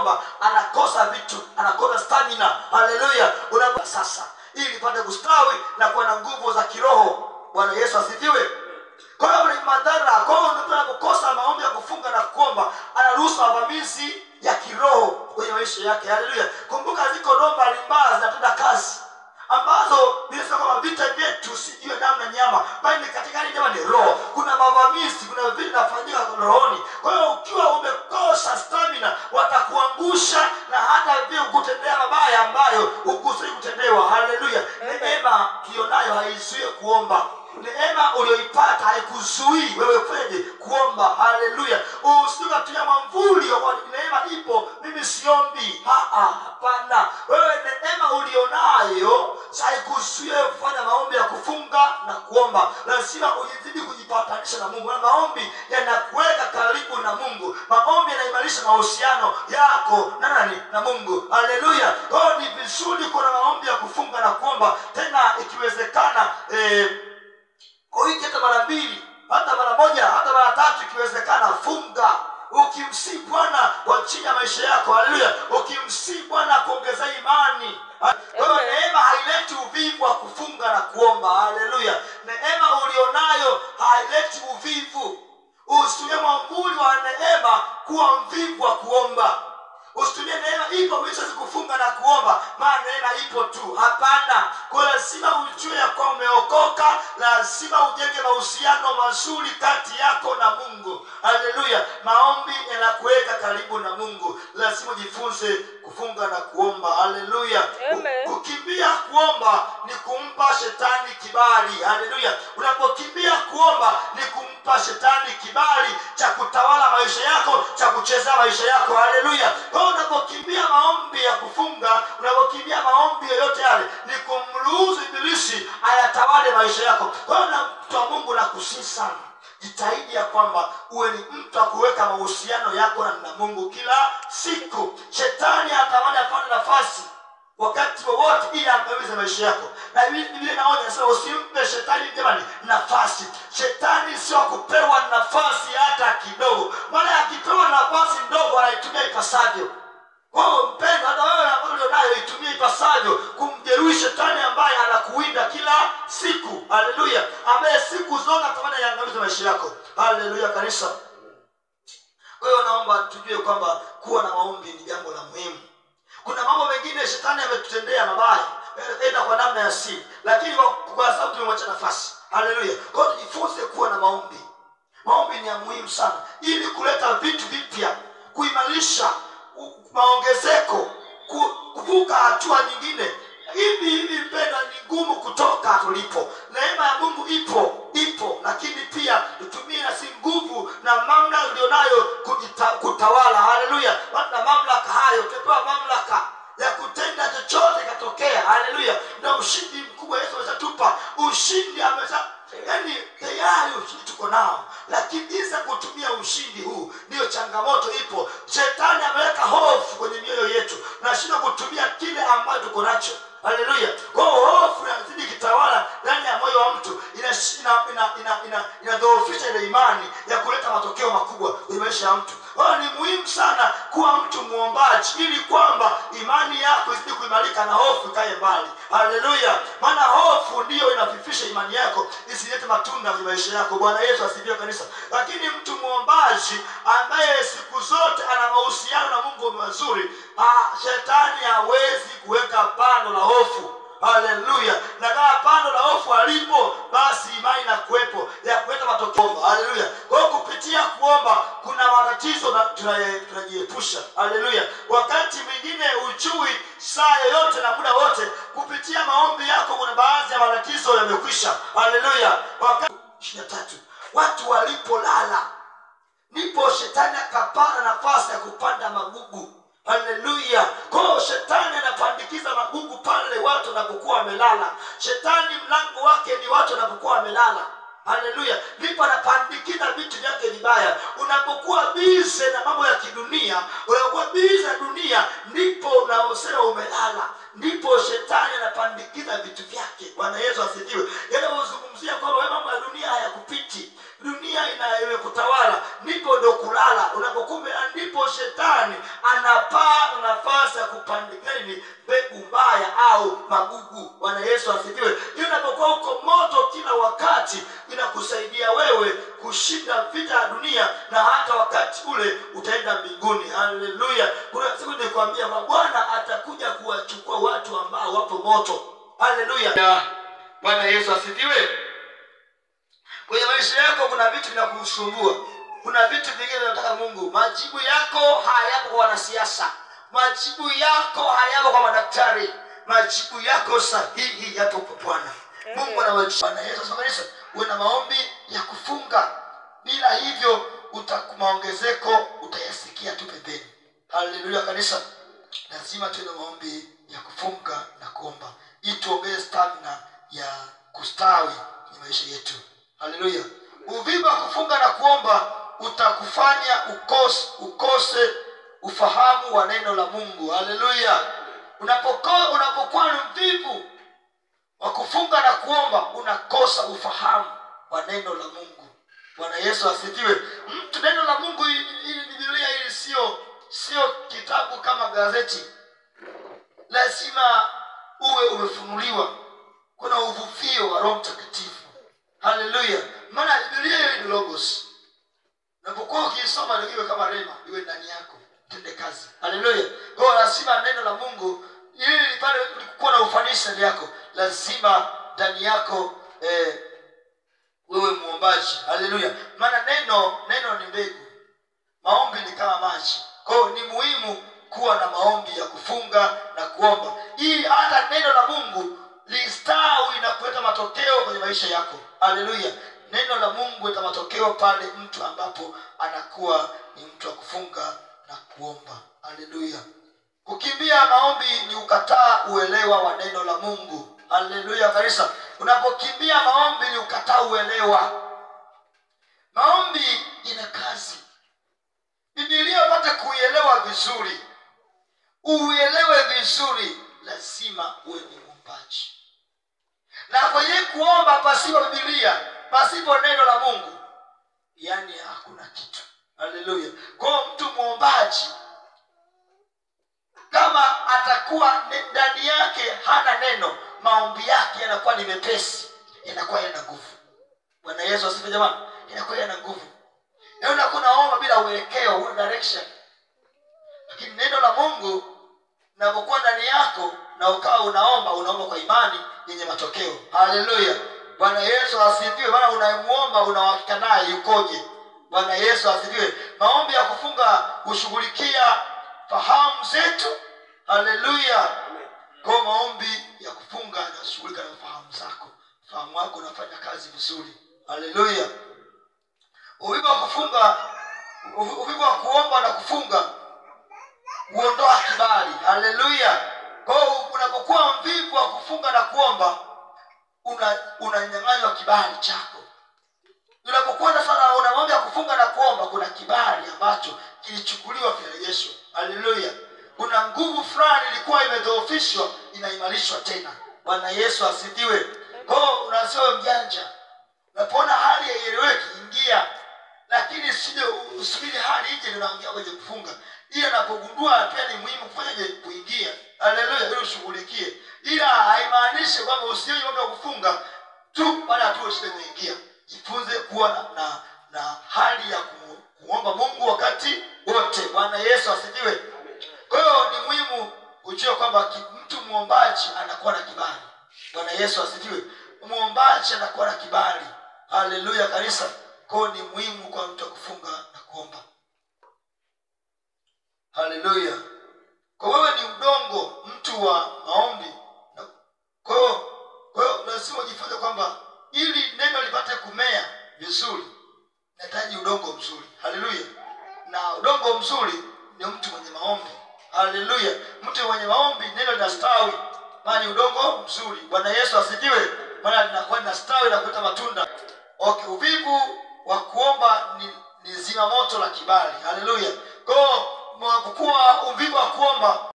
kwamba anakosa vitu, anakosa stamina. Haleluya. Unapo sasa ili pate kustawi na kuwa na nguvu za kiroho. Bwana Yesu asifiwe. Kwa hiyo ni madhara. Kwa hiyo unapokosa maombi ya kufunga na kuomba, anaruhusu mavamizi ya kiroho kwenye maisha yake. Haleluya. Kumbuka ziko roho mbalimbali zinatenda kazi ambazo binasema kama vita vyetu si juu ya damu na nyama, bali katika hali nyama ni roho. Kuna mavamizi, kuna vitu vinafanyika rohoni. Kwa hiyo ukiwa umekosa stamina, watakuangusha na hata vile kukutendea mabaya ambayo hukusudi kutendewa. Haleluya. Neema kionayo haizuii kuomba. Neema ulioipata haikuzuii wewe kufanya kuomba. Haleluya. Usikatia mwamvuli wa neema ipo mimi siombi. Hapana. Wewe neema ulionayo haikuzuii kufanya maombi ya kufunga na kuomba. Lazima ujizidi kujipatanisha na Mungu. Na maombi yanakuweka karibu na Mungu. Maombi yanaimarisha mahusiano yako na nani? Na Mungu. Haleluya. Kwa hiyo ni vizuri kuna maombi ya kufunga na kuomba, tena ikiwezekana kwa wiki hata mara 2, hata mara 1, hata mara 3 ikiwezekana. Funga ukimsihi Bwana kwa chini ya maisha yako. Haleluya. Ukimsihi Bwana kuongeza imani. Kwa hiyo neema haileti uvivu wa kufunga na kuomba. Haleluya. Neema ulionayo haileti uvivu. Usitumie mwamvuli wa neema kuwa mvivu wa kuomba. Usitumie neema ipo uweze kufunga na kuomba maana neema ipo tu. Hapana. Kwa lazima ujue ya kwa umeokoka, lazima ujenge mahusiano mazuri kati yako na Mungu. Haleluya. Maombi yanakuweka karibu na Mungu. Lazima ujifunze kufunga na kuomba. Haleluya. Kukimbia kuomba ni kumpa shetani kibali. Haleluya. Unapokimbia kuomba ni kumpa shetani kibali cha kutawala maisha yako, cha kuchezea maisha yako. Haleluya. Unapokimbia maombi ya kufunga, unapokimbia maombi yoyote yale, ni kumruhusu ibilisi ayatawale maisha yako. Kwa hiyo mtu wa Mungu nakusihi sana, jitahidi ya kwamba uwe ni mtu wa kuweka mahusiano yako na Mungu kila siku. Shetani atamani apate nafasi wakati wowote ili angamize maisha yako. Na Biblia inaonya inasema usimpe shetani jamani nafasi. Shetani sio kupewa nafasi hata kidogo. Maana akipewa nafasi ndogo anaitumia ipasavyo. Kwa mpendo hata wewe ambaye unayo itumie ipasavyo kumjeruhi shetani ambaye anakuwinda kila siku. Haleluya. Ambaye siku zote atamani yaangamize maisha yako. Haleluya kanisa. Kwa hiyo naomba tujue kwamba kuwa na maombi ni jambo la muhimu. Kuna mambo mengine shetani ametutendea mabaya aidha kwa namna ya siri, lakini kwa sababu tumemwacha nafasi. Haleluya. Kwa hiyo tujifunze kuwa na maombi. Maombi ni ya muhimu sana ili kuleta vitu vipya, kuimarisha maongezeko, kuvuka hatua nyingine. Hivi mpenda ni ngumu kutoka tulipo. Neema ya Mungu ipo, lakini pia tutumie na si nguvu na mamlaka ulionayo kutawala. Haleluya. Na mamlaka hayo tupewa mamlaka ya kutenda chochote katokea. Haleluya. Na ushindi mkubwa Yesu ameshatupa. Ushindi yaani tayari ushindi tuko nao, lakini jinsi kutumia ushindi huu ndio changamoto ipo. Shetani ameweka hofu kwenye mioyo yetu na shida kutumia kile ambacho tuko nacho. Haleluya. Kwa hofu inazidi kitawala ndani ya moyo wa mtu, inadhoofisha ile imani ya kuleta matokeo makubwa kwenye maisha ya mtu. Ni muhimu sana kuwa mtu muombaji ili kwamba imani yako izidi kuimarika na hofu ikae mbali. Haleluya. Maana hofu ndio inafifisha imani yako isilete matunda kwenye maisha yako. Bwana Yesu asifiwe kanisa. Lakini mtu muombaji ambaye siku zote ana mahusiano na Mungu mazuri, shetani hawezi kuweka pando la hofu. Haleluya. Na kama pando la hofu alipo, basi imani inakuwepo ya kuleta matokeo. Haleluya. Kwa hiyo kupitia kuomba kuna matatizo na tunajiepusha. Haleluya. Wakati mwingine ujui saa yoyote na muda wote, kupitia maombi yako kuna baadhi ya matatizo yamekwisha. Haleluya. Wakati 23 watu walipolala ndipo shetani akapata nafasi ya kupanda magugu. Haleluya. Kwa shetani anapandikiza magugu pale watu wanapokuwa wamelala. Shetani mlango wake ni watu wanapokuwa wamelala. Haleluya. Ndipo anapandikiza vitu vyake vibaya. Unapokuwa busy na mambo ya kidunia, unapokuwa busy na dunia, ndipo unaosema umelala. Ndipo shetani anapandikiza vitu vyake. Bwana Yesu asifiwe. Unazungumzia kwamba mambo ya dunia hayakupiti. Dunia inayokutawala, ndipo ndo kulala. Unapokuwa ndipo shetani fulani, anapata nafasi ya kupandikeni mbegu mbaya au magugu. Bwana Yesu asifiwe. Hiyo unapokuwa uko moto kila wakati, inakusaidia wewe kushinda vita ya dunia, na hata wakati ule utaenda mbinguni. Haleluya. Kuna siku nikwambia kwamba Bwana atakuja kuwachukua watu ambao wapo moto. Haleluya. Bwana Yesu asifiwe. Kwenye maisha yako kuna vitu vinakusumbua. Kuna vitu vingine vinataka Mungu. Majibu yako hayapo kwa wanasiasa. Majibu yako hayapo kwa madaktari. Majibu yako sahihi yapo kwa Bwana. Mungu anawajibu. Bwana Yesu asifiwe. Uwe na maombi ya kufunga. Bila hivyo maongezeko utayasikia tu pembeni. Haleluya kanisa. Lazima tuwe na maombi ya kufunga na kuomba, ili tuongeze stamina ya kustawi kwenye maisha yetu. Haleluya. Uvivu wa kufunga na kuomba utakufanya ukose ufahamu wa neno la Mungu. Haleluya. Unapokuwa mvivu wa kufunga na kuomba, unakosa ufahamu wa neno la Mungu. Bwana Yesu asifiwe. Mtu neno la Mungu, hii Biblia hili sio kitabu kama gazeti. Lazima uwe umefunuliwa. Kuna uvuvio wa Roho Mtakatifu. Haleluya. Maana Biblia ni logos. Unapokuwa ukisoma iwe kama rema, iwe ndani yako, tende kazi. Haleluya. Kwa lazima neno la Mungu ili pale ulikuwa na ufanisi ndani yako, lazima ndani yako wewe muombaji. Haleluya. Maana neno ni mbegu. Maombi ni kama maji. Kwa hiyo ni muhimu kuwa na maombi ya kufunga na kuomba, ili hata neno la Mungu listawi na kuleta matokeo kwenye maisha yako. Haleluya. Neno la Mungu huleta matokeo pale mtu ambapo anakuwa ni mtu wa kufunga na kuomba. Haleluya. Kukimbia maombi ni ukataa uelewa wa neno la Mungu. Haleluya kanisa. Unapokimbia maombi ni ukataa uelewa. Maombi ina kazi. Biblia upate kuielewa vizuri. Uelewe vizuri, lazima uwe ni muombaji. Na kwenye kuomba pasipo Biblia, pasipo neno la Mungu, yani hakuna kitu. Haleluya. Kwa mtu muombaji, kama atakuwa ndani yake hana neno, maombi yake yanakuwa ni mepesi, yanakuwa yana nguvu. Bwana Yesu asifiwe jamani. Yanakuwa yana nguvu. Unaona kuna omba bila uelekeo, una direction. Lakini neno la Mungu linapokuwa ndani yako na ukawa unaomba kwa imani yenye matokeo. Haleluya. Bwana Yesu asifiwe. Maana unayemuomba unahakika naye yukoje. Bwana Yesu asifiwe. Maombi ya kufunga kushughulikia fahamu zetu. Haleluya. Kwa maombi ya kufunga yanashughulika na fahamu zako. Fahamu wako unafanya kazi vizuri. Haleluya. Uvivu wa kuomba na kufunga huondoa kibali. Haleluya. Kwa hiyo unapokuwa mvivu wa kufunga na kuomba, unanyang'anywa kibali chako. Unapokuwa sana una mambo ya kufunga na kuomba, kuna kibali ambacho kilichukuliwa kirejeshwa. Haleluya. Kuna nguvu fulani ilikuwa imedhoofishwa, inaimarishwa tena. Bwana Yesu asifiwe. Kwa hiyo unasema mjanja. Unapoona hali haieleweki, ingia. Lakini usubiri hali ije ndio unaingia kwenye kufunga. Ila unapogundua pia ni muhimu kufanyaje kuingia. Haleluya, ili ushughulikie. Ila haimaanishi kwamba usiwe mambo ya kufunga tu baada tu usije kuingia. Jifunze kuwa na hali ya kuomba Mungu wakati wote. Bwana Yesu asifiwe. Kwa hiyo ni muhimu ujue kwamba mtu muombaji anakuwa na kibali. Bwana Yesu asifiwe. Muombaji anakuwa na kibali. Haleluya kanisa. Kwa hiyo ni muhimu kwa mtu kufunga na kuomba. Haleluya. Kwa wewe ni udongo, mtu wa maombi. Kwa hiyo lazima ujifunze kwamba ili neno lipate kumea vizuri, inahitaji udongo mzuri. Haleluya. Na udongo mzuri ni mtu mwenye maombi. Haleluya. Mtu mwenye maombi neno linastawi, maana udongo mzuri. Bwana Yesu asifiwe. Maana linakuwa linastawi na kuleta matunda. Okay, uvivu wa kuomba ni zima moto la kibali. Haleluya. Kwa hiyo uvivu wa kuomba